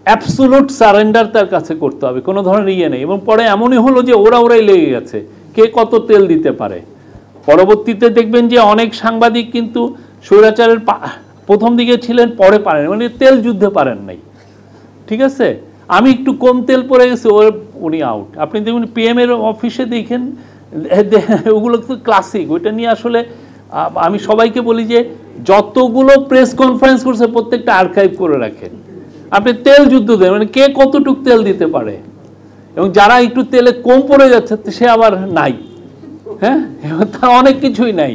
Absolute surrender তার কাছে করতে হবে, কোনো ধরনের ইয়ে নেই। এবং পরে এমনই হলো যে ওরাই লেগে গেছে কে কত তেল দিতে পারে। পরবর্তীতে দেখবেন যে অনেক সাংবাদিক কিন্তু স্বৈরাচারের প্রথম দিকে ছিলেন, পরে পারেন, মানে তেল যুদ্ধে পারেন নাই, ঠিক আছে। আমি একটু কম তেল পড়ে গেছি, উনি আউট। আপনি দেখুন PM এর অফিসে দেখেন, ওগুলো তো ক্লাসিক। ওইটা নিয়ে আসলে আমি সবাইকে বলি যে যতগুলো প্রেস কনফারেন্স করছে প্রত্যেকটা আর্কাইভ করে রাখেন। আপনি তেল যুদ্ধ দেন, মানে কে কতটুক তেল দিতে পারে, এবং যারা একটু তেলে কম পড়ে যাচ্ছে সে আবার নাই, হ্যাঁ, তার অনেক কিছুই নাই।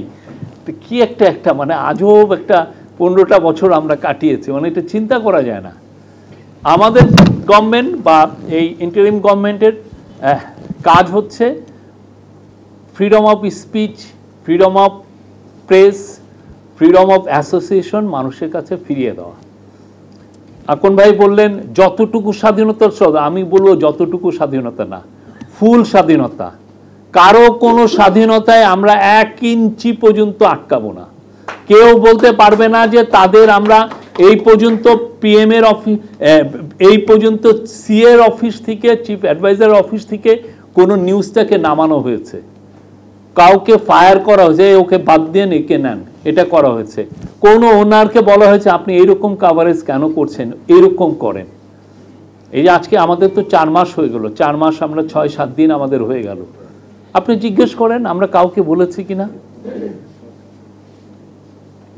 কি একটা মানে আজব একটা 15টা বছর আমরা কাটিয়েছি, মানে এটা চিন্তা করা যায় না। আমাদের গভর্নমেন্ট বা এই ইন্টারিম গভর্নমেন্টের কাজ হচ্ছে freedom of speech, freedom of press, freedom of association মানুষের কাছে ফিরিয়ে দেওয়া। আকন ভাই বললেন যতটুকু স্বাধীনতার সদা, আমি বলবো যতটুকু স্বাধীনতা না, ফুল স্বাধীনতা। কারো কোনো স্বাধীনতায় আমরা 1 ইঞ্চি পর্যন্ত আটকাবো না। কেউ বলতে পারবে না যে তাদের আমরা এই পর্যন্ত PM এর অফিস, এই পর্যন্ত CA এর অফিস থেকে, চিফ অ্যাডভাইজার অফিস থেকে কোনো নিউজটাকে নামানো হয়েছে, কাউকে ফায়ার করা হয়েছে, ওকে বাদ দিয়ে একে নেন, এটা করা হয়েছে। কোনো ওনারকে বলা হয়েছে আপনি এইরকম কাভারেজ কেন করছেন, এইরকম করেন। এই যে আজকে আমাদের তো 4 মাস হয়ে গেল, 4 মাস আমরা 6-7 দিন আমাদের হয়ে গেল। আপনি জিজ্ঞেস করেন আমরা কাউকে বলেছি কিনা?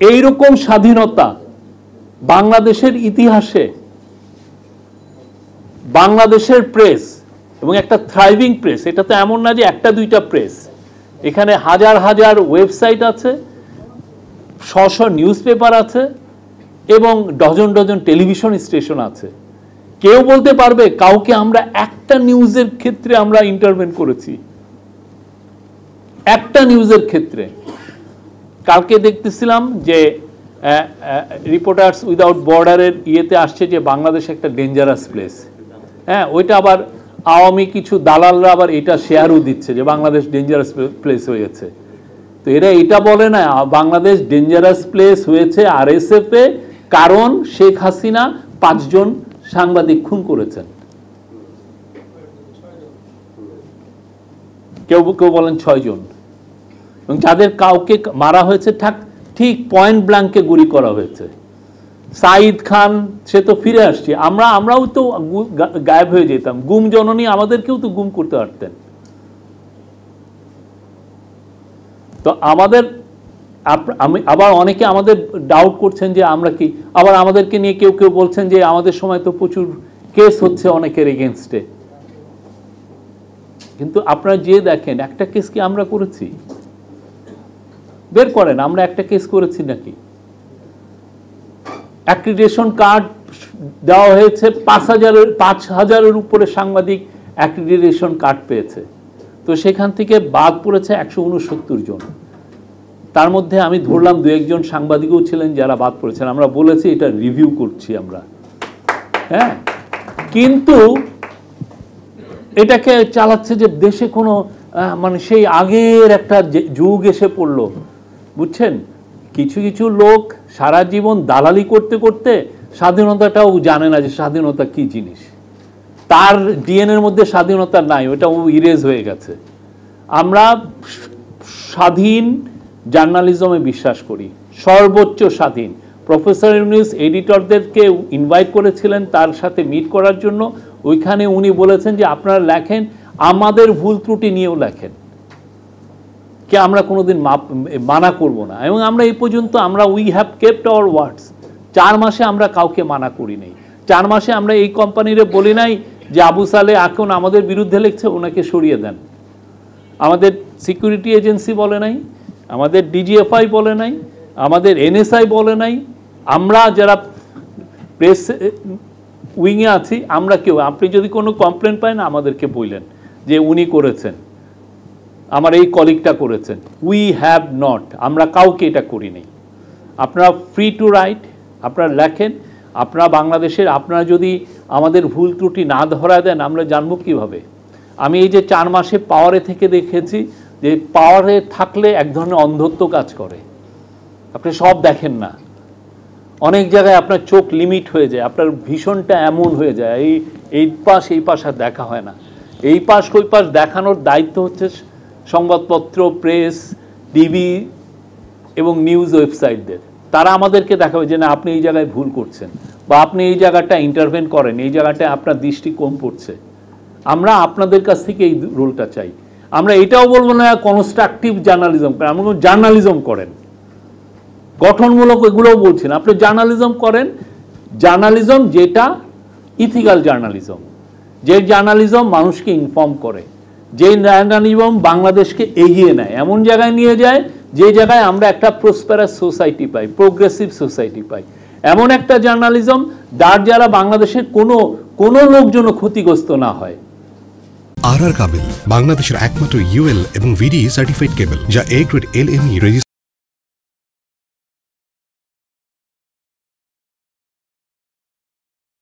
এইরকম স্বাধীনতা বাংলাদেশের ইতিহাসে, বাংলাদেশের প্রেস এবং একটা থ্রাইভিং প্রেস, এটা তো এমন না যে 1-2টা প্রেস, এখানে হাজার হাজার ওয়েবসাইট আছে, শ নিউজ পেপার আছে এবং ডজন টেলিভিশন স্টেশন আছে। কেউ বলতে পারবে কাউকে আমরা একটা নিউজের ক্ষেত্রে আমরা ইন্টারভেন করেছি? একটা নিউজের ক্ষেত্রে। কালকে দেখতেছিলাম যে রিপোর্টার্স উইদাউট বর্ডারের ইয়েতে আসছে যে বাংলাদেশ একটা ডেঞ্জারাস প্লেস। হ্যাঁ, ওইটা আবার আওয়ামী কিছু দালালরা আবার এটা শেয়ারও দিচ্ছে যে বাংলাদেশ ডেঞ্জারাস প্লেস হয়ে গেছে। তো এরা এটা বলে না বাংলাদেশ ডেঞ্জারাস প্লেস হয়েছে RSF এ, কারণ শেখ হাসিনা 5 জন সাংবাদিক খুন করেছেন। কেউ কেউ বলেন 6 জন, এবং যাদের কাউকে মারা হয়েছে ঠিক পয়েন্ট ব্ল্যাঙ্কে গুলি করা হয়েছে। সাইদ খান সে তো ফিরে আসছে, আমরাও তো গায়েব হয়ে যেতাম। গুম জননী আমাদেরকেও তো গুম করতে পারতেন। তো আমাদের আবার অনেকে আমাদের ডাউট করছেন যে আমরা কি, আবার আমাদেরকে নিয়ে কেউ কেউ বলছেন যে আমাদের সময় তো প্রচুর কেস হচ্ছে অনেকের এগেনস্টে। কিন্তু আপনারা যে দেখেন একটা কেস কি আমরা করেছি? বের করেন আমরা একটা কেস করেছি নাকি? অ্যাক্রিডিটেশন কার্ড দেওয়া হয়েছে, 5,000-এর উপরে সাংবাদিক অ্যাক্রিডিটেশন কার্ড পেয়েছে। তো সেখান থেকে বাদ পড়েছে 169 জন। তার মধ্যে আমি ধরলাম 2-1 জন সাংবাদিকও ছিলেন যারা বাদ পড়েছেন। আমরা বলেছি এটা রিভিউ করছি আমরা, হ্যাঁ। কিন্তু এটাকে চালাচ্ছে যে দেশে কোনো মানে সেই আগের একটা যুগ এসে পড়লো, বুঝছেন। কিছু কিছু লোক সারা জীবন দালালি করতে করতে স্বাধীনতাটাও জানে না যে স্বাধীনতা কি জিনিস। তার ডিএনএর মধ্যে স্বাধীনতা নাই, ওটা ও ইরেজ হয়ে গেছে। আমরা স্বাধীন জার্নালিজমে বিশ্বাস করি, সর্বোচ্চ স্বাধীন। প্রফেসর ইউনূস এডিটরদেরকে ইনভাইট করেছিলেন তার সাথে মিট করার জন্য। ওইখানে উনি বলেছেন যে আপনারা লেখেন, আমাদের ভুল ত্রুটি নিয়েও লেখেন, কে আমরা কোনোদিন মানা করব না। এবং আমরা এই পর্যন্ত উই হ্যাভ কেপ্ট আওয়ার ওয়ার্ডস। 4 মাসে আমরা কাউকে মানা করি নাই। 4 মাসে আমরা এই কোম্পানিরে বলি নাই যে আবু সালে এখন আমাদের বিরুদ্ধে লিখছে ওনাকে সরিয়ে দেন। আমাদের সিকিউরিটি এজেন্সি বলে নাই, আমাদের DGFI বলে নাই, আমাদের NSI বলে নাই। আমরা যারা প্রেস উইংয়ে আছি আমরা কেউ, আপনি যদি কোনো কমপ্লেন পান আমাদেরকে বললেন যে উনি করেছেন, আমার এই কলিগটা করেছেন। উই হ্যাভ নট, আমরা কাউকে এটা করি নাই। আপনারা ফ্রি টু রাইট, আপনারা লেখেন। আপনারা বাংলাদেশের, আপনারা যদি আমাদের ভুল ত্রুটি না ধরা দেন আমরা জানবো কিভাবে? আমি এই যে 4 মাসে পাওয়ারে থেকে দেখেছি যে পাওয়ারে থাকলে এক ধরনের অন্ধত্ব কাজ করে, আপনি সব দেখেন না। অনেক জায়গায় আপনার চোখ লিমিট হয়ে যায়, আপনার ভীষণটা এমন হয়ে যায়, এই পাশ এই পাশ আর দেখা হয় না। এই পাশ ওই পাশ দেখানোর দায়িত্ব হচ্ছে সংবাদপত্র, প্রেস, টিভি এবং নিউজ ওয়েবসাইটদের। তারা আমাদেরকে দেখাবে যে না আপনি এই জায়গায় ভুল করছেন, বা আপনি এই জায়গাটা ইন্টারভেন করেন, এই জায়গাটায় আপনার দৃষ্টি কম পড়ছে। আমরা আপনাদের কাছ থেকে এই রোলটা চাই। আমরা এটাও বলবো না কনস্ট্রাকটিভ জার্নালিজম করেন, আমরা জার্নালিজম করেন, গঠনমূলক এগুলোও বলছি না, আপনি জার্নালিজম করেন। জার্নালিজম যেটা ইথিক্যাল জার্নালিজম, যে জার্নালিজম মানুষকে ইনফর্ম করে, যে জার্নালিজম বাংলাদেশকে এগিয়ে নেয়, এমন জায়গায় নিয়ে যায় যে জায়গায় আমরা একটা প্রসপারাস সোসাইটি পাই, প্রোগ্রেসিভ সোসাইটি পাই। এমন একটা জার্নালিজম যারা বাংলাদেশের কোনো লোকজন ক্ষতিগ্রস্ত না হয়। আর কাবেল বাংলাদেশের একমাত্র ইউএল এবং ভিডি সার্টিফাইড কেবল, যা A গ্রেড LME